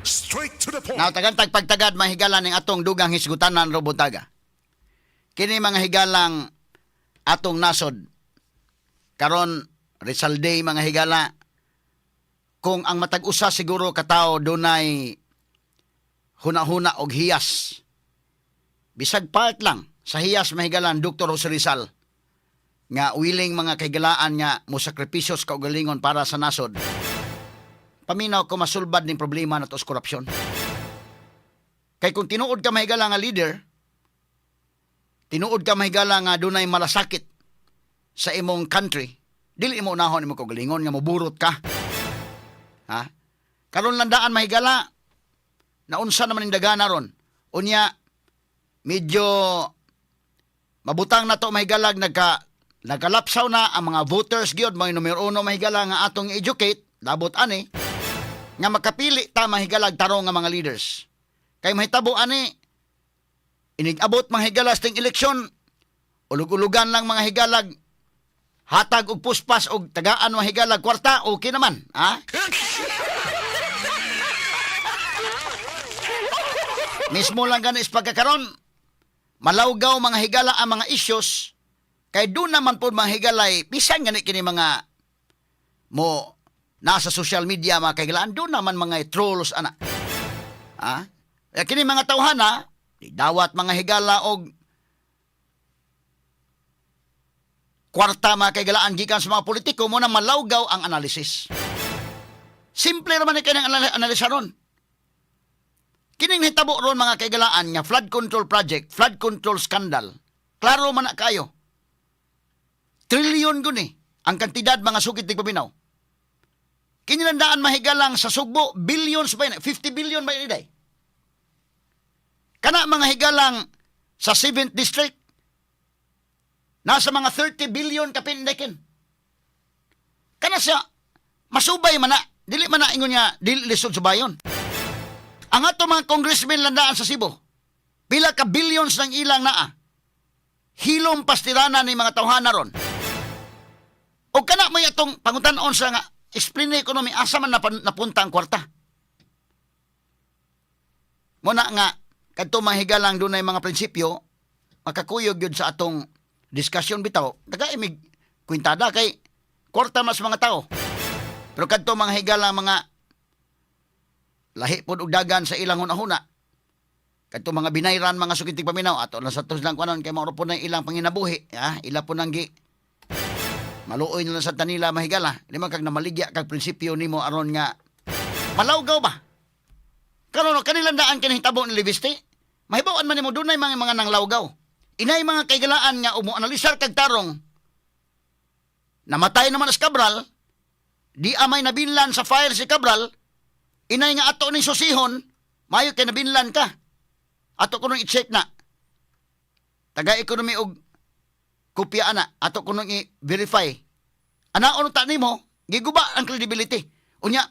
Straight to the point. Now, tagantag pagtagad mahigala ng atong dugang hisgutanan robutaga. Kini mga higalang atong nasod. Karon Rizal Day mga higala. Kung ang matag-usa siguro katao dunay huna-huna og hiyas. Bisag part lang sa hiyas mahigalan Dr. Jose Rizal nga willing mga kahigalaan nga mo sakripisyos kaugalingon para sa nasod. Paminaw ko masulbad ning problema nato sa korupsyon. Kay kung tinuod ka mahigala nga leader, tinuod ka mahigala nga dunay malasakit sa imong country, dili mo unahon imo kaugalingon nga moburot ka. Ha? Karon landaan mahigala naunsa naman ning dagana ron. Unya medyo mabutang na to mahigalag nagkalapsaw na ang mga voters gyud mo numero 1 mahigala nga atong educate labot ani nga makapili ta mahigalag tarong nga mga leaders. Kay mahitabo ani inigabot mga higalas ting eleksyon ulug-ulugan lang mga higalag hatag og puspas og tagaan mga higalag kwarta okay naman, ha? Mismo lang ganis pagkakaron malawgaw mga higala ang mga issues kay doon naman po mga higalay bisan gani kini mga mo nasa social media mga kaigalaan doon naman mga trolls ana. Ha? Kini mga tawhana dawat mga higala og kwarta mga kaigalaan gikan sa mga politiko mo na malawgaw ang analysis. Simple naman ni kanang analisa ron. Kining hitabo ron mga kaigalaan nga flood control project, flood control scandal. Klaro man na kayo. Trilyon guni ang kantidad mga sugid tig paminaw. Kinilandaan mahigalang sa Sugbo, billions ba yun? 50 billion ba yun, Iday? Kana mga higalang sa 7th District, nasa mga 30 billion kapindekin. Kana siya, masubay man na, dili man na ingon niya, dili lisod subayon. Ang ato mga congressmen landaan sa Cebu, pila ka billions ng ilang naa, hilom pastirana ni mga tawhana ron. O kana may atong pangutan-on sa nga, explain na economy, asa man napunta ang kwarta. Muna nga, kadto mahigalang doon ay mga prinsipyo, makakuyog yun sa atong diskusyon bitaw, nagaimig kwintada kay kwarta mas mga tao. Pero kadto mga higalang mga lahi pod og dagan sa ilang hunahuna. Kadto mga binayran mga sukitig paminaw ato lang sa tos lang kuanon kay mao po na ilang panginabuhi, ha? Ila po nang gi maluoy nila sa tanila mahigala. Di man kag namaligya kag prinsipyo nimo aron nga malawgaw ba? Karon kanilang daan kinahitabo ni Libiste. Mahibaw-an man nimo dunay mga nanglawgaw. Inay mga kaigalaan nga umo-analisar kag tarong. Namatay naman si Cabral, di amay nabinlan sa file si Cabral. Inay nga ato ni susihon, mayo kay nabinlan ka. Ato kunong i-check na. Taga-ekonomi og kopya ana, ato kunong i-verify. Ana ono ta nimo, giguba ang credibility. Unya,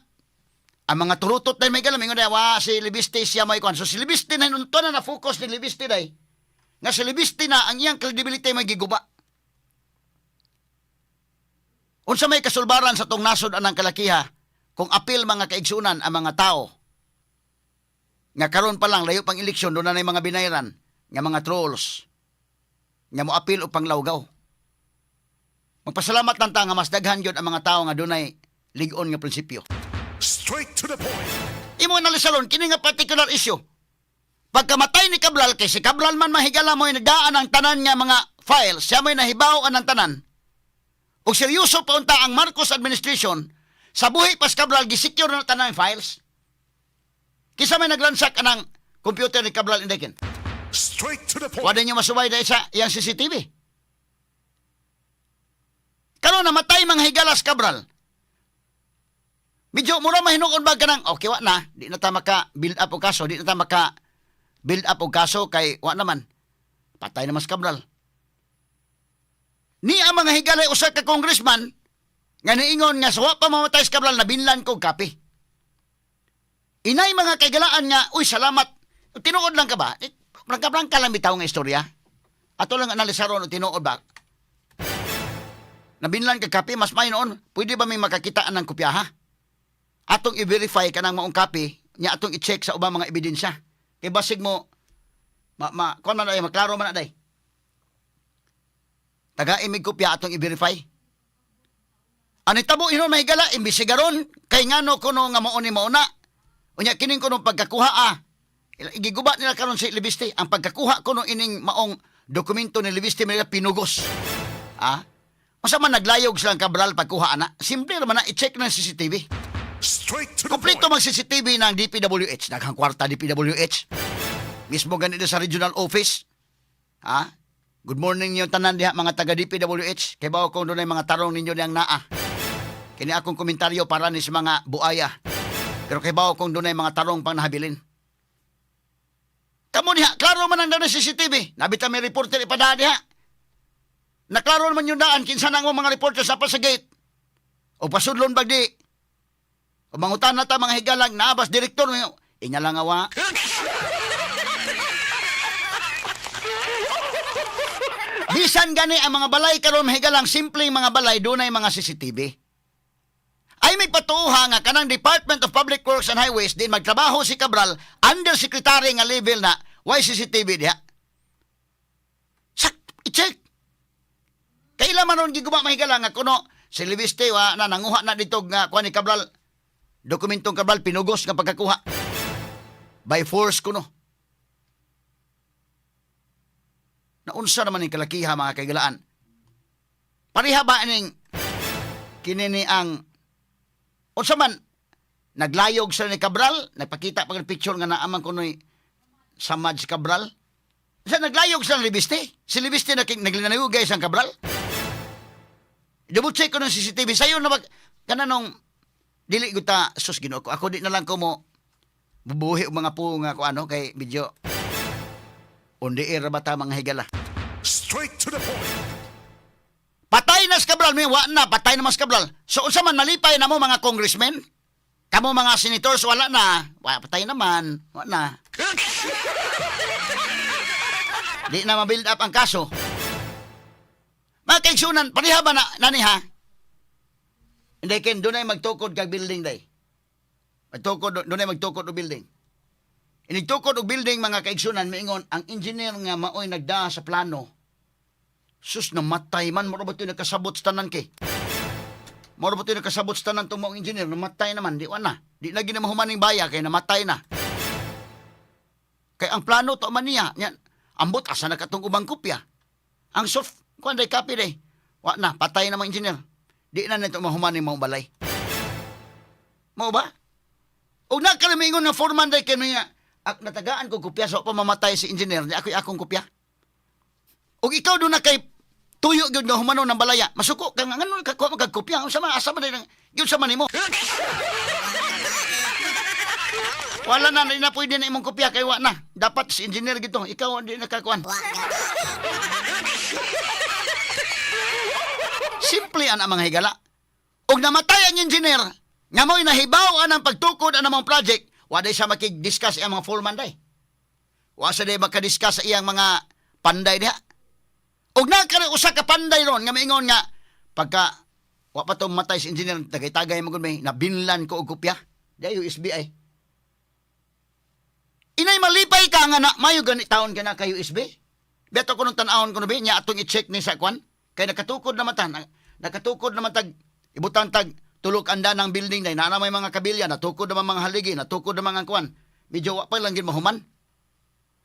ang mga turutot na may galam, ingon na, si Libiste siya may kwan. So si Libiste na nunto na focus ni Libiste day. Nga si Libiste na ang iyang credibility may giguba. Unsa may kasulbaran sa tong nasod anang kalakiha, kung apil mga kaigsunan ang mga tao, nga karon pa lang, layo pang eleksyon, doon na mga binayran, nga mga trolls, nga mo apil o panglawgaw. Magpasalamat lang ta nga mas daghan yun ang mga tao nga doon ay ligon nga prinsipyo. Straight to the point. Imo analisaron, kini nga particular issue. Pagkamatay ni Cabral, kay si Cabral man mahigala mo nagdaan ang tanan nga mga files, siya may nahibaw ang tanan. O seryoso pa unta ang Marcos administration, sa buhi pas Cabral, gisecure na tanan files. Kisa may naglansak anang computer ni Cabral Indekin. Straight to the point. Wala niyo masubay dahil sa iyang CCTV. Karon namatay mga higalas Cabral. Medyo mura mahinuon ba ka ng, okay, wa na, di na ta maka-build up o kaso, di na ta maka-build up o kaso, kay wa naman. Patay na mas Cabral. Ni ang mga higalay usa ka congressman, nga niingon nga sa wa pa mamatay si Cabral, nabinlan ko kape. Inay mga kaigalaan nga, uy, salamat. Tinuod lang ka ba? Prangka-prangka lang bitaw nga istorya. Ato lang analisaron o tinuod ba? Nabinlan ka kape, mas may noon, pwede ba may makakitaan ng kopya, ha? Atong i-verify ka ng maong kape, nya atong i-check sa ubang mga ebidensya. Kay basig mo kon man ay maklaro man na day. Taga imig kopya atong i-verify. Ani tabo inon mahigala imbisigaron kay ngano kuno nga mao ni mauna. Unya kining kuno pagkakuha igiguba nila karon si Libiste ang pagkakuha kuno ining maong dokumento ni Libiste nila pinugos. Masa man naglayog silang Cabral pagkuha ana. Simple naman na i-check ng CCTV. Straight to the Kompleto point. mag CCTV ng DPWH. Daghang kwarta DPWH. Mismo ganito sa regional office. Good morning niyo tanan diha mga taga DPWH. Kay bao kung doon ay mga tarong ninyo diyang naa. Kini akong komentaryo para ni sa mga buaya. Pero kay bao kung doon ay mga tarong pang nahabilin. Kamu diha, klaro man ang daan ng CCTV. Nabita may reporter ipada diha. Naklaro naman yung daan, kinsa nang mga reporter sa gate. O pasudlon bagdi. O mangutan na ta mga higalang, naabas direktor mo. Ingalang awa. Bisan gani ang mga balay karon mahigalang, simpleng mga balay, doon ay mga CCTV. Ay may patuha nga kanang Department of Public Works and Highways din magtrabaho si Cabral undersecretary nga level na why CCTV diha. I-check. Kailan man ron giguba mahigala nga kuno si Libiste na nanguha na dito nga kuha ni Cabral dokumentong Cabral pinugos nga pagkakuha by force kuno. Naunsa naman ning kalakiha mga kaigalaan. Pareha ba ning kinini ang unsa man naglayog sa ni Cabral, nagpakita pag picture nga naaman kunoy samad si Cabral. Sa naglayog sa Libiste, si Libiste naglinanayugay sa Cabral. Double check ko ng CCTV. Sa'yo na mag... Kananong... Dili ko ta... Sus, Ginoo ko. Ako di na lang ko mo... Bubuhi o mga po nga ko ano kay medyo... Undi ba ta mga higala. Straight to the point. Patay na si Cabral. May wa na. Patay na mas Cabral. So, unsa man malipay na mo mga congressmen? Kamo mga senators, wala na. Patay naman. Wala na. Di na ma-build up ang kaso. Mga kaigsunan, pareha ba na, naniha? Hindi, Ken, doon ay magtukod kag building day. Doon ay magtukod o building. Inigtukod o building, mga kaigsunan, maingon, ang engineer nga maoy nagda sa plano. Sus, namatay man, moro ba ito nakasabot sa tanan kay? Moro ba ito nakasabot sa tanan itong mga engineer? Namatay naman, di na. Di na ginamahumaning baya, kaya namatay na. Kaya ang plano to man niya, ambot, asa na katong ubang kopya. Ang soft, kuan day copy day. Wa na, patay na mga engineer. Di na nito mahuman yung mga balay. Mao ba? O nakalimingon nga foreman day kano niya, natagaan ko kopya sa pamamatay si engineer, di ako'y akong kopya. O ikaw doon na kay tuyo gyud nga humano ng balaya, masuko ka nga ngano ka magkopya, unsa man asa man gyud sa manimo. Wala na, na pwede na imong kopya kay wa na. Dapat si engineer gito, ikaw di nakakuan. Simple ang mga higala. Og namatay ang engineer, nga mo'y nahibaw ang pagtukod ang mga project, waday siya makig-discuss ang mga foreman day. Wa sa day makadiscuss sa iyang mga panday diha. Og nakara usa ka panday ron nga maingon nga pagka wa pa to matay si engineer tagay-tagay mo gud may nabinlan ko og kopya. Di USB ay. Inay malipay ka nga na mayo gani taon ka na kay USB. Beto ko nung tan-awon ko no nya atong i-check ni sa kwan. Kay nakatukod naman nakatukod naman tag ibutang tag tulok anda ng building day na may mga kabilya, natukod naman mga haligi, natukod naman ang kwan. Medyo wa pa lang gid mahuman.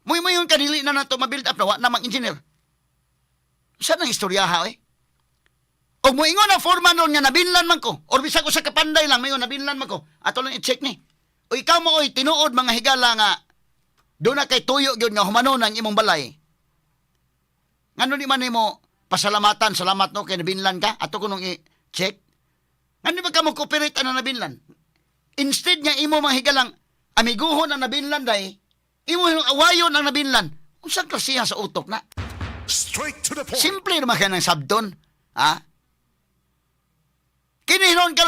Muy yung kanili na nato ma-build up na wa namang engineer. Saan ang istoryaha eh? O moingon ang foreman ron nga nabinlan man ko. Or bisag ko sa kapanday lang, mayon nabinlan man ko. Ato lang i-check ni. O ikaw mo oy tinuod mga higala nga doon na kay tuyo gyud nga humano ng imong balay. Ngano di man nimo pasalamatan, salamat no kay nabinlan ka. Ato ko nung i-check. Ngano ba ka mo cooperate ano nabinlan? Instead nga imo mga higalang amiguhon ang nabinlan day, imo awayon ang nabinlan. Unsang klasiha sa utok na? Straight to the point. Simple naman ka ng sabdon. Ha? Kinihinon ka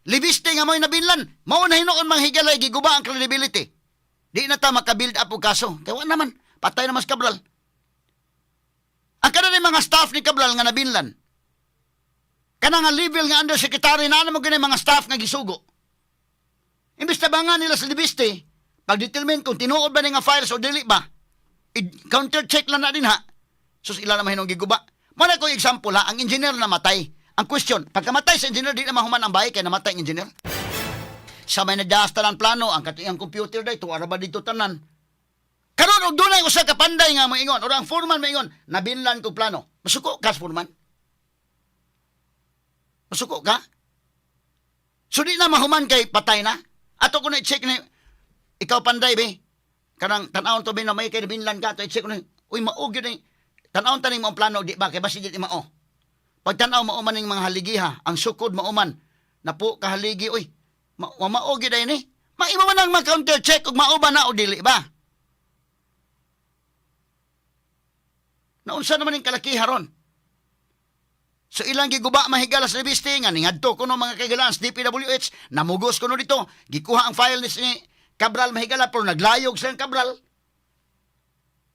libiste nga mo'y nabinlan. Mao na hinoon mga higalay, giguba ang credibility. Di na ta makabuild up o kaso. Kaya naman, patay naman si Cabral. Ang kanan mga staff ni Cabral nga nabinlan. Kana nga level nga undersecretary na mo ganyan mga staff nga gisugo. Imbis tabangan nila sa libiste, pag-determine kung tinuod ba nga files o dili ba, counter-check lang na din ha. Sus, ilan naman hinong giguba. Muna ko example ha, ang engineer na matay. Ang question, pagkamatay sa engineer, di na mahuman ang bahay kaya namatay ang engineer. Sa may nadasta ng plano, ang katiyang computer day, tuwara ba dito tanan? Karon og dunay usa ka panday nga moingon, o ang foreman moingon, nabinlan ko plano. Masuko ka, foreman? Masuko ka? So di na mahuman kay patay na? Ato ko na i-check na, ikaw panday be, kanang tanawon to be na may kay binlan ka, to i-check ko na, uy maog yun eh, tanawon taning mo ang plano, di ba, kay basi di mao. Pag tanaw mauman ng mga haligiha, ang sukod mauman, na po kahaligi, uy, maog yun eh, maiba man ang mag-counter check, kung mauba na o dili ba? Naunsa naman yung kalakiha ron? So ilang giguba mahigala sa reviste nga ningadto kuno mga kaigalaan sa DPWH, namugos kuno dito, gikuha ang file ni Cabral mahigala pero naglayog sa Cabral.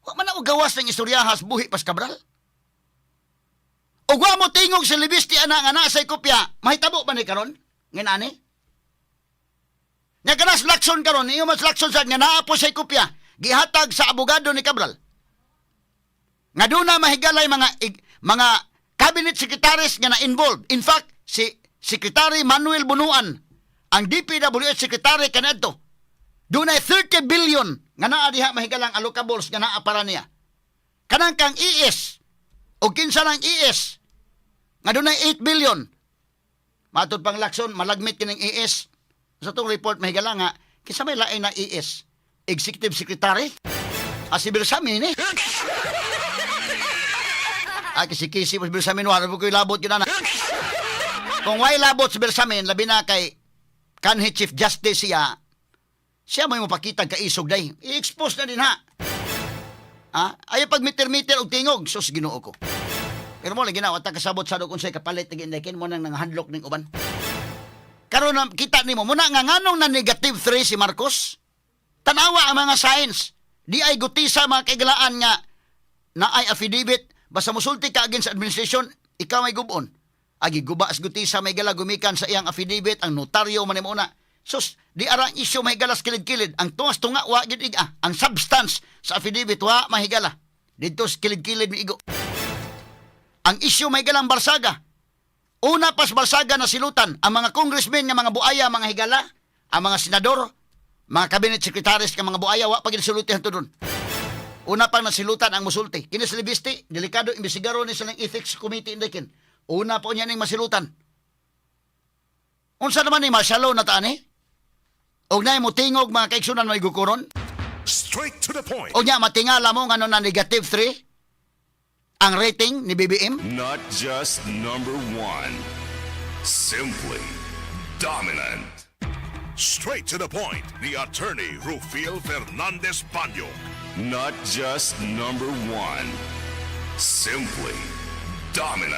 Wa man og gawas ng istoryahas buhi pas Cabral. Og wa mo tingog sa reviste ana nga naa sa kopya, mahitabo ba ni karon? Nginani? Nya kanas lakson karon, iyo mas lakson sa nga naa po sa kopya, gihatag sa abogado ni Cabral. Nga doon na mahigalay mga cabinet secretaries nga na-involved. In fact, si Secretary Manuel Bunuan, ang DPWH Secretary kanadto, doon ay 30 billion nga naa diha mahigalang allocables nga naa para niya. Kanang kang ES, o kinsa lang ES, nga doon ay 8 billion. Matod pang lakson, malagmit kining ES. Sa itong report mahigalang nga, kinsa may lain na ES? Executive Secretary? Si Bersamin eh. Kisi-kisi mo si Bersamin, wala po ko'y labot yun na. Kung why labot si Bersamin, labi na kay kanhi Chief Justice siya may mapakita kaisog day. I-expose na din ha. Ayaw pag meter-meter og tingog, sus ginoo ko. Pero mo lang ginawa, kasabot sa doon sa'y kapalit na gindakin mo nang handlock ng uban. Karon na kita ni mo, muna nga nganong na negative 3 si Marcos? Tanawa ang mga signs. Di ay gutisa mga kaigalaan nga na ay affidavit. Basta musulti ka against sa administration, ikaw may gubon. Agi guba as gutisa may gala gumikan sa iyang affidavit, ang notaryo man muna. Sus, di arang isyo may galas kilid-kilid. Ang tungas-tunga, wa gid iga. Ang substance sa affidavit, wa mahigala. Dito kilid-kilid mi igo. Ang isyo may galang barsaga. Una pas barsaga na silutan, ang mga congressmen nga mga buaya, mga higala, ang mga senador, mga cabinet secretaries nga mga buaya, wa pagin-sulutihan to dun. Una pang nasilutan ang musulti. Kinisilibiste, delikado imbestigaron ni silang ethics committee indikin. Una po niya ning masilutan. Unsa naman ni Marshalo na taan eh? Og na mo tingog mga kaigsunan may gukuron? Straight to the point. Og niya matingala mo ngano na negative 3 ang rating ni BBM? Not just number one. Simply dominant. Straight to the point. The attorney Rufiel Fernandez Panyo. Not just number one. Simply dominant.